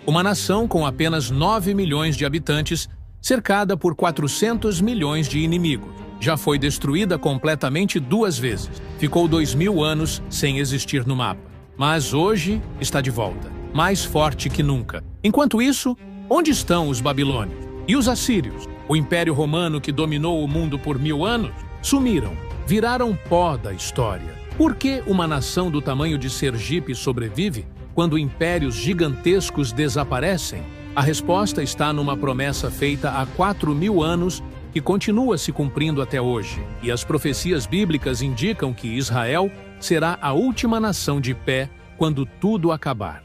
Uma nação com apenas 9 milhões de habitantes, cercada por 400 milhões de inimigos. Já foi destruída completamente 2 vezes. Ficou 2000 anos sem existir no mapa. Mas hoje está de volta, mais forte que nunca. Enquanto isso, onde estão os babilônios? E os assírios? O Império Romano que dominou o mundo por 1000 anos? Sumiram, viraram pó da história. Por que uma nação do tamanho de Sergipe sobrevive quando impérios gigantescos desaparecem? A resposta está numa promessa feita há 4000 anos que continua se cumprindo até hoje. E as profecias bíblicas indicam que Israel será a última nação de pé quando tudo acabar.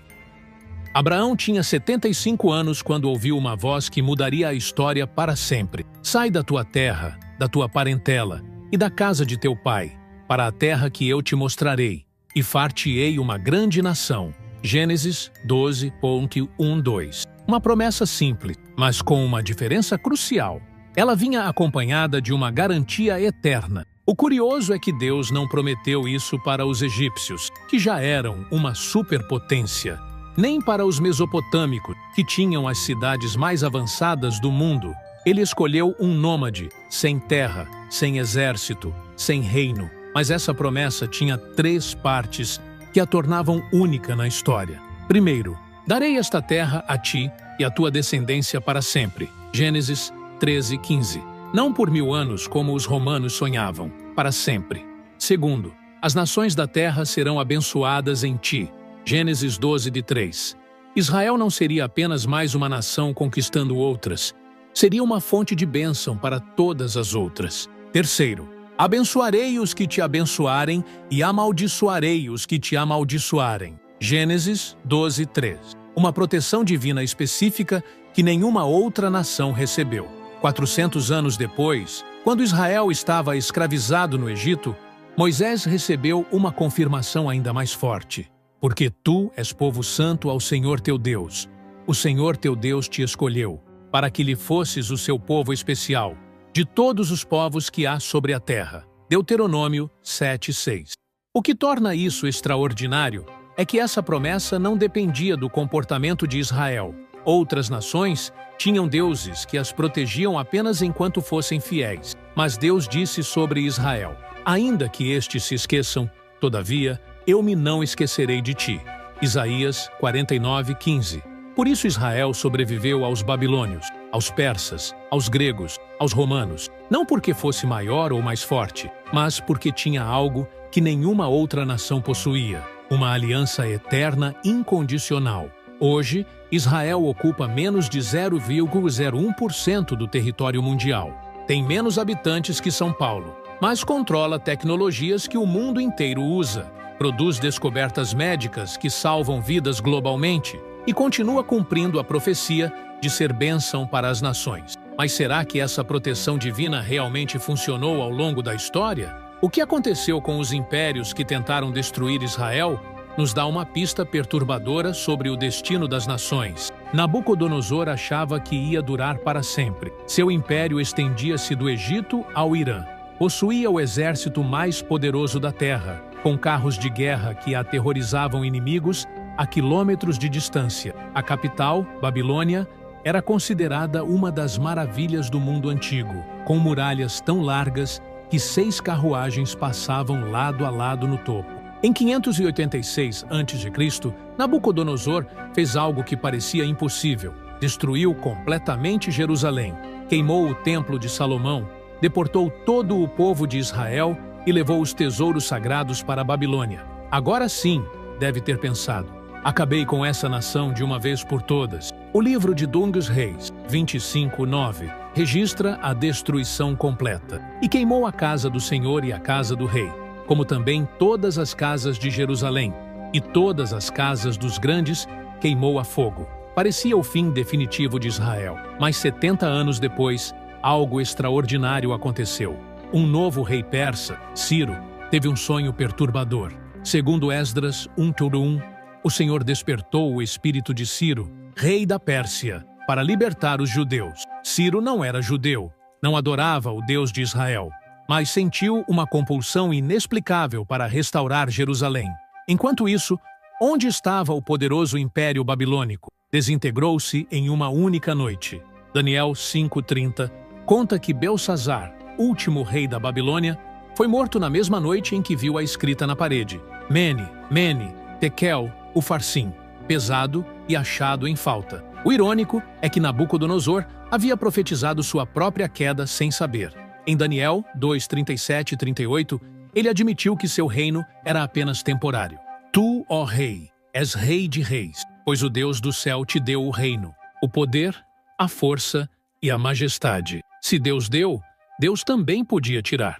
Abraão tinha 75 anos quando ouviu uma voz que mudaria a história para sempre. Sai da tua terra, da tua parentela e da casa de teu pai, para a terra que eu te mostrarei, e far-te-ei uma grande nação. Gênesis 12:1-2. Uma promessa simples, mas com uma diferença crucial. Ela vinha acompanhada de uma garantia eterna. O curioso é que Deus não prometeu isso para os egípcios, que já eram uma superpotência, nem para os mesopotâmicos, que tinham as cidades mais avançadas do mundo. Ele escolheu um nômade, sem terra, sem exército, sem reino. Mas essa promessa tinha 3 partes que a tornavam única na história. Primeiro, darei esta terra a ti e à tua descendência para sempre. Gênesis 13:15. Não por 1000 anos, como os romanos sonhavam, para sempre. Segundo, as nações da terra serão abençoadas em ti. Gênesis 12:3. Israel não seria apenas mais uma nação conquistando outras, seria uma fonte de bênção para todas as outras. Terceiro, abençoarei os que te abençoarem e amaldiçoarei os que te amaldiçoarem. Gênesis 12:3. Uma proteção divina específica que nenhuma outra nação recebeu. 400 anos depois, quando Israel estava escravizado no Egito, Moisés recebeu uma confirmação ainda mais forte. Porque tu és povo santo ao Senhor teu Deus. O Senhor teu Deus te escolheu, para que lhe fosses o seu povo especial, de todos os povos que há sobre a terra. Deuteronômio 7:6. O que torna isso extraordinário é que essa promessa não dependia do comportamento de Israel. Outras nações tinham deuses que as protegiam apenas enquanto fossem fiéis. Mas Deus disse sobre Israel: ainda que estes se esqueçam, todavia, eu me não esquecerei de ti. Isaías 49:15. Por isso Israel sobreviveu aos babilônios, aos persas, aos gregos, aos romanos, não porque fosse maior ou mais forte, mas porque tinha algo que nenhuma outra nação possuía, uma aliança eterna incondicional. Hoje, Israel ocupa menos de 0,01% do território mundial. Tem menos habitantes que São Paulo, mas controla tecnologias que o mundo inteiro usa. Produz descobertas médicas que salvam vidas globalmente e continua cumprindo a profecia de ser bênção para as nações. Mas será que essa proteção divina realmente funcionou ao longo da história? O que aconteceu com os impérios que tentaram destruir Israel nos dá uma pista perturbadora sobre o destino das nações. Nabucodonosor achava que ia durar para sempre. Seu império estendia-se do Egito ao Irã. Possuía o exército mais poderoso da terra, com carros de guerra que aterrorizavam inimigos a quilômetros de distância. A capital, Babilônia, era considerada uma das maravilhas do mundo antigo, com muralhas tão largas que 6 carruagens passavam lado a lado no topo. Em 586 a.C., Nabucodonosor fez algo que parecia impossível. Destruiu completamente Jerusalém, queimou o templo de Salomão, deportou todo o povo de Israel e levou os tesouros sagrados para a Babilônia. Agora sim, deve ter pensado, acabei com essa nação de uma vez por todas. O livro de Dos Reis, 25:9, registra a destruição completa. E queimou a casa do Senhor e a casa do rei, como também todas as casas de Jerusalém, e todas as casas dos grandes queimou a fogo. Parecia o fim definitivo de Israel, mas 70 anos depois, algo extraordinário aconteceu. Um novo rei persa, Ciro, teve um sonho perturbador. Segundo Esdras 1:1, o Senhor despertou o espírito de Ciro, rei da Pérsia, para libertar os judeus. Ciro não era judeu, não adorava o Deus de Israel, mas sentiu uma compulsão inexplicável para restaurar Jerusalém. Enquanto isso, onde estava o poderoso Império Babilônico? desintegrou-se em uma única noite. Daniel 5:30 conta que Belsazar, último rei da Babilônia, foi morto na mesma noite em que viu a escrita na parede: Mene, Mene, Tekel, Ufarsim, pesado e achado em falta. O irônico é que Nabucodonosor havia profetizado sua própria queda sem saber. Em Daniel 2:37 e 38, ele admitiu que seu reino era apenas temporário. Tu, ó rei, és rei de reis, pois o Deus do céu te deu o reino, o poder, a força e a majestade. Se Deus deu, Deus também podia tirar.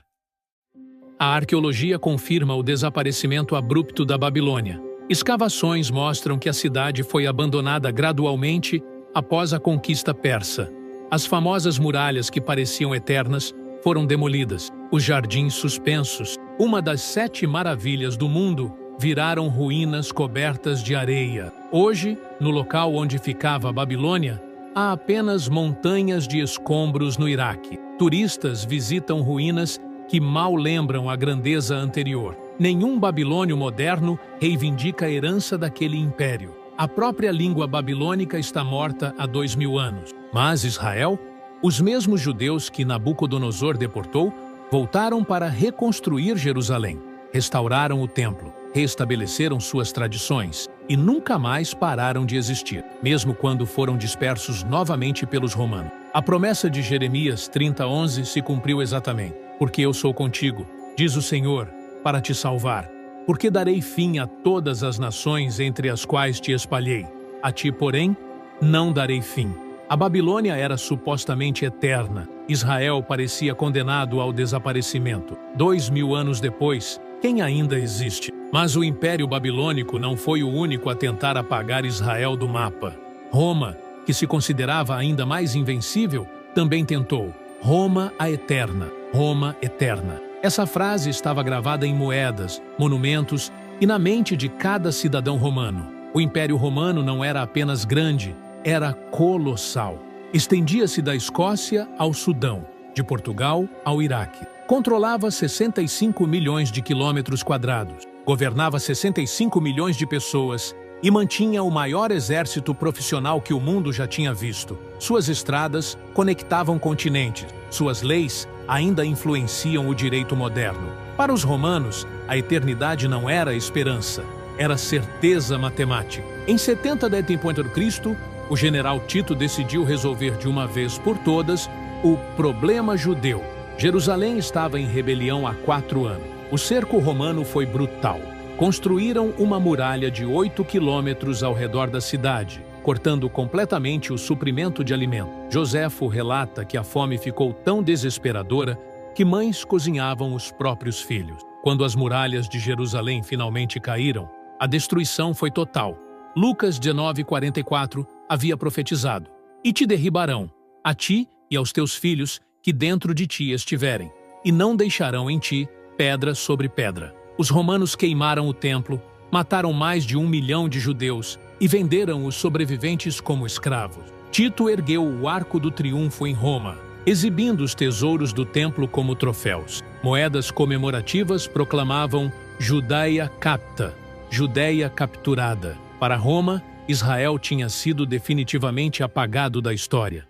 A arqueologia confirma o desaparecimento abrupto da Babilônia. Escavações mostram que a cidade foi abandonada gradualmente após a conquista persa. As famosas muralhas que pareciam eternas foram demolidas. Os jardins suspensos, uma das 7 maravilhas do mundo, viraram ruínas cobertas de areia. Hoje, no local onde ficava a Babilônia, há apenas montanhas de escombros no Iraque. Turistas visitam ruínas que mal lembram a grandeza anterior. Nenhum babilônio moderno reivindica a herança daquele império. A própria língua babilônica está morta há 2000 anos. Mas Israel, os mesmos judeus que Nabucodonosor deportou, voltaram para reconstruir Jerusalém, restauraram o templo, restabeleceram suas tradições e nunca mais pararam de existir, mesmo quando foram dispersos novamente pelos romanos. A promessa de Jeremias 30:11 se cumpriu exatamente. Porque eu sou contigo, diz o Senhor, para te salvar. Porque darei fim a todas as nações entre as quais te espalhei. A ti, porém, não darei fim. A Babilônia era supostamente eterna. Israel parecia condenado ao desaparecimento. 2000 anos depois, quem ainda existe? Mas o Império Babilônico não foi o único a tentar apagar Israel do mapa. Roma, que se considerava ainda mais invencível, também tentou. Roma a eterna, Roma eterna. Essa frase estava gravada em moedas, monumentos e na mente de cada cidadão romano. O Império Romano não era apenas grande, era colossal. Estendia-se da Escócia ao Sudão, de Portugal ao Iraque. Controlava 65 milhões de quilômetros quadrados, governava 65 milhões de pessoas e mantinha o maior exército profissional que o mundo já tinha visto. Suas estradas conectavam continentes, suas leis ainda influenciam o direito moderno. Para os romanos, a eternidade não era esperança, era certeza matemática. Em 70 d.C., o general Tito decidiu resolver de uma vez por todas o problema judeu. Jerusalém estava em rebelião há 4 anos. O cerco romano foi brutal. Construíram uma muralha de 8 quilômetros ao redor da cidade, cortando completamente o suprimento de alimento. Joséfo relata que a fome ficou tão desesperadora que mães cozinhavam os próprios filhos. Quando as muralhas de Jerusalém finalmente caíram, a destruição foi total. Lucas 19:44 havia profetizado: E te derribarão, a ti e aos teus filhos que dentro de ti estiverem, e não deixarão em ti pedra sobre pedra. Os romanos queimaram o templo, mataram mais de 1 milhão de judeus e venderam os sobreviventes como escravos. Tito ergueu o Arco do Triunfo em Roma, exibindo os tesouros do templo como troféus. Moedas comemorativas proclamavam Judaia capta, Judéia capturada. Para Roma, Israel tinha sido definitivamente apagado da história.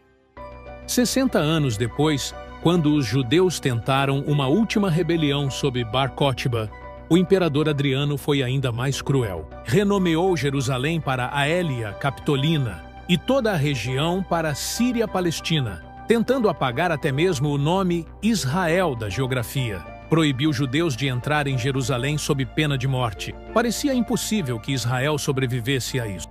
60 anos depois, quando os judeus tentaram uma última rebelião sob Bar Kokhba, o imperador Adriano foi ainda mais cruel. Renomeou Jerusalém para Aelia Capitolina e toda a região para Síria-Palestina, tentando apagar até mesmo o nome Israel da geografia. Proibiu judeus de entrar em Jerusalém sob pena de morte. Parecia impossível que Israel sobrevivesse a isso.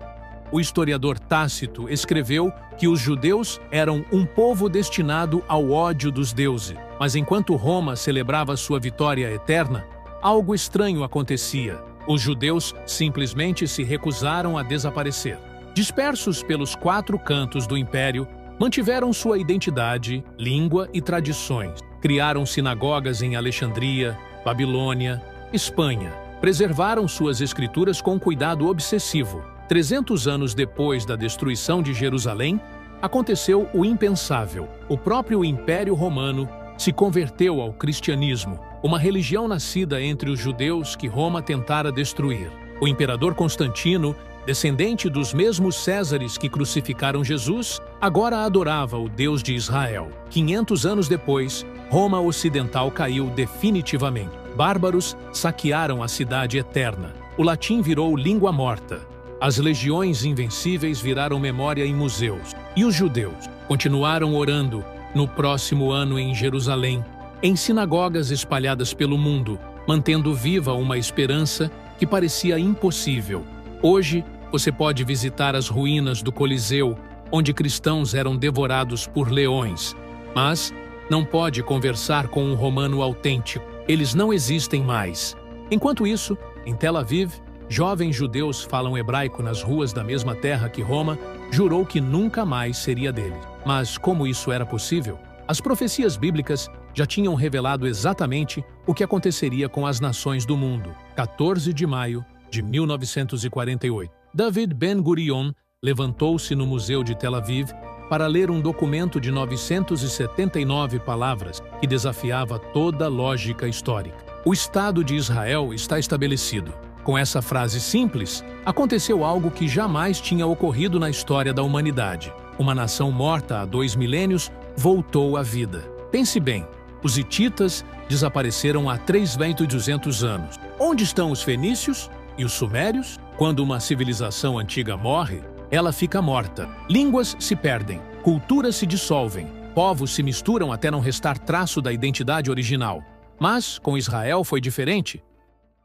O historiador Tácito escreveu que os judeus eram um povo destinado ao ódio dos deuses, mas enquanto Roma celebrava sua vitória eterna, algo estranho acontecia. Os judeus simplesmente se recusaram a desaparecer. Dispersos pelos 4 cantos do império, mantiveram sua identidade, língua e tradições. Criaram sinagogas em Alexandria, Babilônia, Espanha. Preservaram suas escrituras com cuidado obsessivo. 300 anos depois da destruição de Jerusalém, aconteceu o impensável. O próprio Império Romano se converteu ao cristianismo, uma religião nascida entre os judeus que Roma tentara destruir. O imperador Constantino descendente dos mesmos Césares que crucificaram Jesus, agora adorava o Deus de Israel. 500 anos depois, Roma Ocidental caiu definitivamente. Bárbaros saquearam a cidade eterna. O latim virou língua morta. As legiões invencíveis viraram memória em museus. E os judeus continuaram orando no próximo ano em Jerusalém, em sinagogas espalhadas pelo mundo, mantendo viva uma esperança que parecia impossível. Hoje, você pode visitar as ruínas do Coliseu, onde cristãos eram devorados por leões, mas não pode conversar com um romano autêntico. Eles não existem mais. Enquanto isso, em Tel Aviv, jovens judeus falam hebraico nas ruas da mesma terra que Roma jurou que nunca mais seria deles. Mas como isso era possível? As profecias bíblicas já tinham revelado exatamente o que aconteceria com as nações do mundo. 14 de maio de 1948. David Ben-Gurion levantou-se no Museu de Tel Aviv para ler um documento de 979 palavras que desafiava toda lógica histórica. O Estado de Israel está estabelecido. Com essa frase simples, aconteceu algo que jamais tinha ocorrido na história da humanidade. Uma nação morta há 2 milênios voltou à vida. Pense bem, os hititas desapareceram há 3.200 anos. Onde estão os fenícios e os sumérios? Quando uma civilização antiga morre, ela fica morta. Línguas se perdem, culturas se dissolvem, povos se misturam até não restar traço da identidade original. Mas, com Israel foi diferente.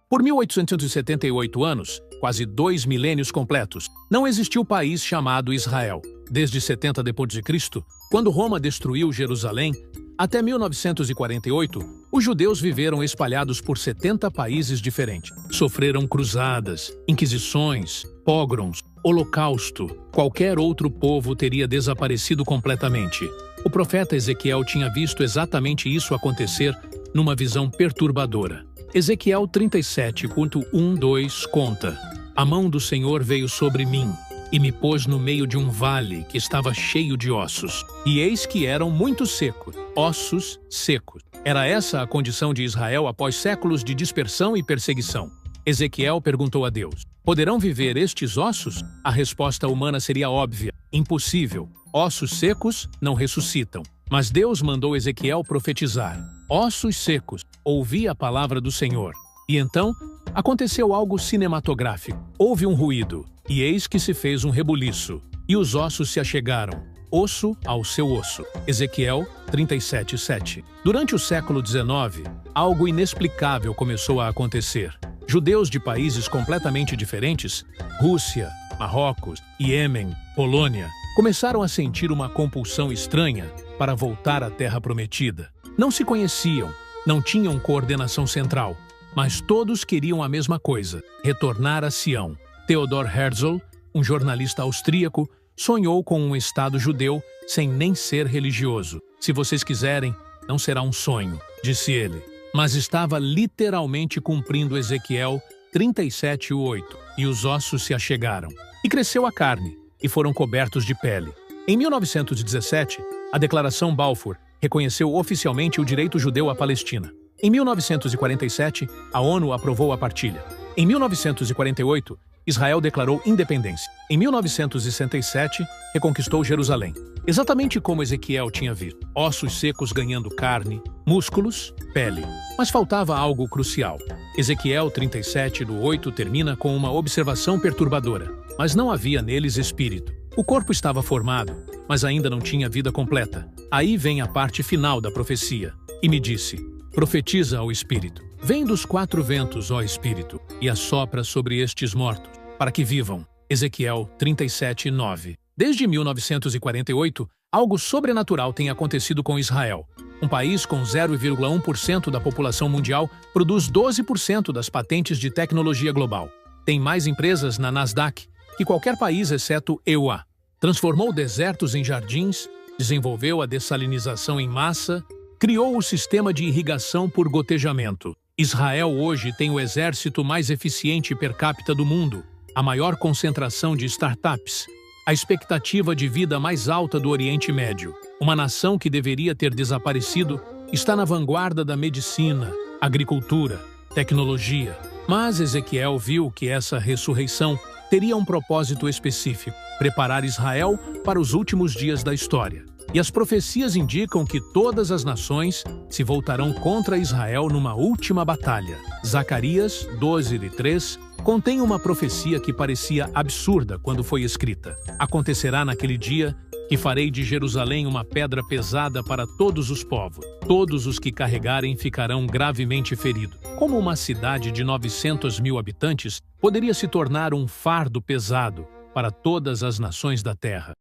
Por 1878 anos, quase 2 milênios completos, não existiu país chamado Israel. Desde 70 d.C., quando Roma destruiu Jerusalém, até 1948, os judeus viveram espalhados por 70 países diferentes. Sofreram cruzadas, inquisições, pogroms, holocausto. Qualquer outro povo teria desaparecido completamente. O profeta Ezequiel tinha visto exatamente isso acontecer numa visão perturbadora. Ezequiel 37:1-2 conta: A mão do Senhor veio sobre mim e me pôs no meio de um vale que estava cheio de ossos. E eis que eram muito secos, ossos secos. Era essa a condição de Israel após séculos de dispersão e perseguição. Ezequiel perguntou a Deus: poderão viver estes ossos? A resposta humana seria óbvia: impossível. Ossos secos não ressuscitam. Mas Deus mandou Ezequiel profetizar: ossos secos, ouvi a palavra do Senhor. E então, aconteceu algo cinematográfico. Houve um ruído, e eis que se fez um rebuliço, e os ossos se achegaram, osso ao seu osso. Ezequiel 37:7. Durante o século XIX, algo inexplicável começou a acontecer. Judeus de países completamente diferentes, Rússia, Marrocos, Iêmen, Polônia, começaram a sentir uma compulsão estranha para voltar à Terra Prometida. Não se conheciam, não tinham coordenação central, mas todos queriam a mesma coisa: retornar a Sião. Theodor Herzl, um jornalista austríaco, sonhou com um Estado judeu sem nem ser religioso. Se vocês quiserem, não será um sonho, disse ele. Mas estava literalmente cumprindo Ezequiel 37:8, e os ossos se achegaram. E cresceu a carne, e foram cobertos de pele. Em 1917, a Declaração Balfour reconheceu oficialmente o direito judeu à Palestina. Em 1947, a ONU aprovou a partilha. Em 1948, Israel declarou independência. Em 1967, reconquistou Jerusalém. Exatamente como Ezequiel tinha visto: ossos secos ganhando carne, músculos, pele. Mas faltava algo crucial. Ezequiel 37:8 termina com uma observação perturbadora: mas não havia neles espírito. O corpo estava formado, mas ainda não tinha vida completa. Aí vem a parte final da profecia. E me disse: profetiza ao Espírito. Vem dos 4 ventos, ó Espírito, e assopra sobre estes mortos, para que vivam. Ezequiel 37:9. Desde 1948, algo sobrenatural tem acontecido com Israel. Um país com 0,1% da população mundial produz 12% das patentes de tecnologia global. Tem mais empresas na Nasdaq que qualquer país exceto EUA. Transformou desertos em jardins, desenvolveu a dessalinização em massa, criou o sistema de irrigação por gotejamento. Israel hoje tem o exército mais eficiente per capita do mundo, a maior concentração de startups, a expectativa de vida mais alta do Oriente Médio. Uma nação que deveria ter desaparecido está na vanguarda da medicina, agricultura, tecnologia. Mas Ezequiel viu que essa ressurreição teria um propósito específico: preparar Israel para os últimos dias da história. E as profecias indicam que todas as nações se voltarão contra Israel numa última batalha. Zacarias 12:3 contém uma profecia que parecia absurda quando foi escrita. Acontecerá naquele dia que farei de Jerusalém uma pedra pesada para todos os povos. Todos os que carregarem ficarão gravemente feridos. Como uma cidade de 900 mil habitantes poderia se tornar um fardo pesado para todas as nações da terra?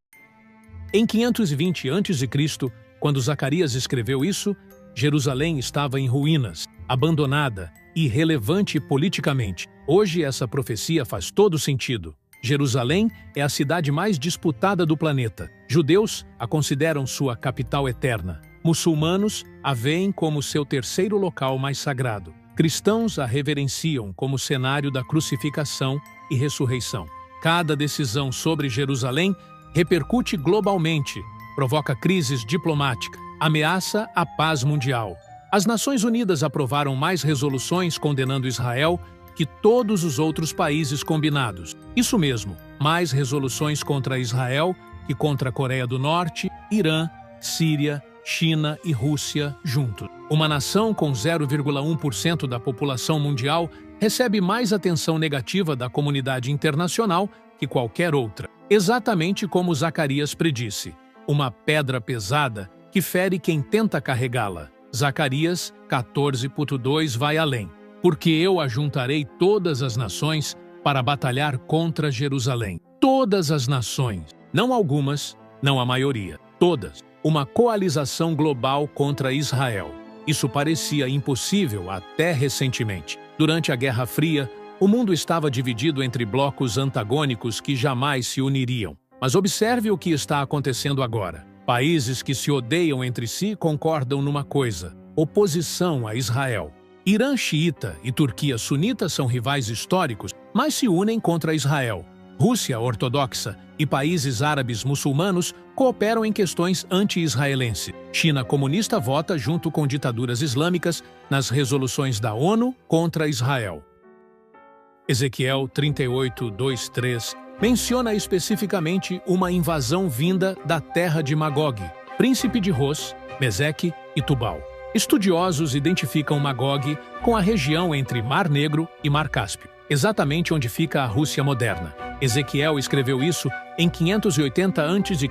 Em 520 a.C., quando Zacarias escreveu isso, Jerusalém estava em ruínas, abandonada e irrelevante politicamente. Hoje essa profecia faz todo sentido. Jerusalém é a cidade mais disputada do planeta. Judeus a consideram sua capital eterna. Muçulmanos a veem como seu terceiro local mais sagrado. Cristãos a reverenciam como cenário da crucificação e ressurreição. Cada decisão sobre Jerusalém repercute globalmente, provoca crises diplomáticas, ameaça a paz mundial. As Nações Unidas aprovaram mais resoluções condenando Israel que todos os outros países combinados. Isso mesmo, mais resoluções contra Israel que contra a Coreia do Norte, Irã, Síria, China e Rússia juntos. Uma nação com 0,1% da população mundial recebe mais atenção negativa da comunidade internacional que qualquer outra. Exatamente como Zacarias predisse, uma pedra pesada que fere quem tenta carregá-la. Zacarias 14:2 vai além. Porque eu ajuntarei todas as nações para batalhar contra Jerusalém. Todas as nações, não algumas, não a maioria, todas. Uma coalização global contra Israel. Isso parecia impossível até recentemente. Durante a Guerra Fria, o mundo estava dividido entre blocos antagônicos que jamais se uniriam. Mas observe o que está acontecendo agora. Países que se odeiam entre si concordam numa coisa: oposição a Israel. Irã xiita e Turquia sunita são rivais históricos, mas se unem contra Israel. Rússia ortodoxa e países árabes muçulmanos cooperam em questões anti-israelenses. China comunista vota junto com ditaduras islâmicas nas resoluções da ONU contra Israel. Ezequiel 38:2-3 menciona especificamente uma invasão vinda da terra de Magog, príncipe de Ros, Meseque e Tubal. Estudiosos identificam Magog com a região entre Mar Negro e Mar Cáspio, exatamente onde fica a Rússia moderna. Ezequiel escreveu isso em 580 a.C.,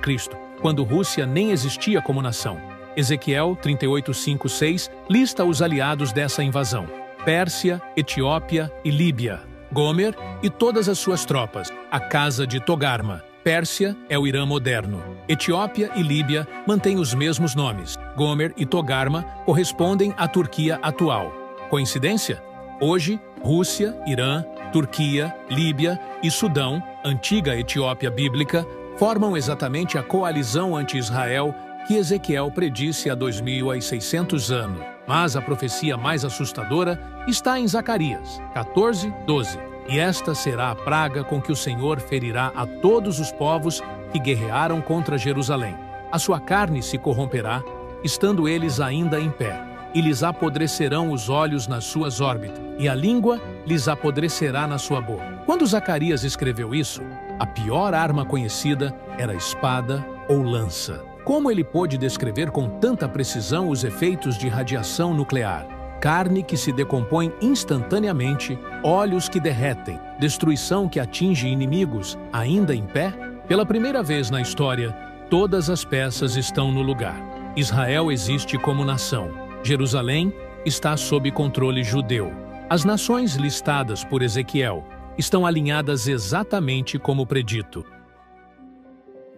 quando Rússia nem existia como nação. Ezequiel 38:5-6 lista os aliados dessa invasão: Pérsia, Etiópia e Líbia, Gomer e todas as suas tropas, a casa de Togarma. Pérsia é o Irã moderno. Etiópia e Líbia mantêm os mesmos nomes. Gomer e Togarma correspondem à Turquia atual. Coincidência? Hoje, Rússia, Irã, Turquia, Líbia e Sudão, antiga Etiópia bíblica, formam exatamente a coalizão anti-Israel que Ezequiel predisse há 2.600 anos. Mas a profecia mais assustadora está em Zacarias 14:12. E esta será a praga com que o Senhor ferirá a todos os povos que guerrearam contra Jerusalém. A sua carne se corromperá, estando eles ainda em pé, e lhes apodrecerão os olhos nas suas órbitas, e a língua lhes apodrecerá na sua boca. Quando Zacarias escreveu isso, a pior arma conhecida era espada ou lança. Como ele pôde descrever com tanta precisão os efeitos de radiação nuclear? Carne que se decompõe instantaneamente, olhos que derretem, destruição que atinge inimigos ainda em pé? Pela primeira vez na história, todas as peças estão no lugar. Israel existe como nação. Jerusalém está sob controle judeu. As nações listadas por Ezequiel estão alinhadas exatamente como predito.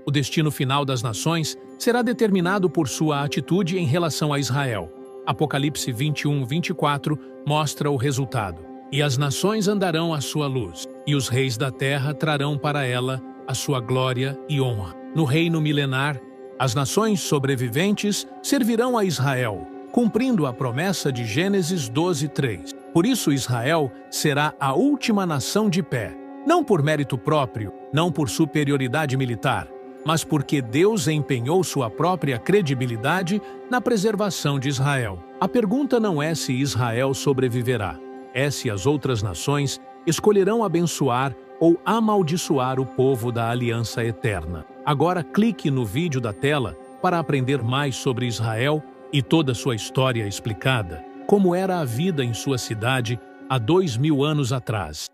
O destino final das nações será determinado por sua atitude em relação a Israel. Apocalipse 21:24 mostra o resultado. E as nações andarão à sua luz, e os reis da terra trarão para ela a sua glória e honra. No reino milenar, as nações sobreviventes servirão a Israel, cumprindo a promessa de Gênesis 12:3. Por isso Israel será a última nação de pé, não por mérito próprio, não por superioridade militar, mas porque Deus empenhou sua própria credibilidade na preservação de Israel. A pergunta não é se Israel sobreviverá, é se as outras nações escolherão abençoar ou amaldiçoar o povo da aliança eterna. Agora clique no vídeo da tela para aprender mais sobre Israel e toda sua história explicada, como era a vida em sua cidade há 2000 anos atrás.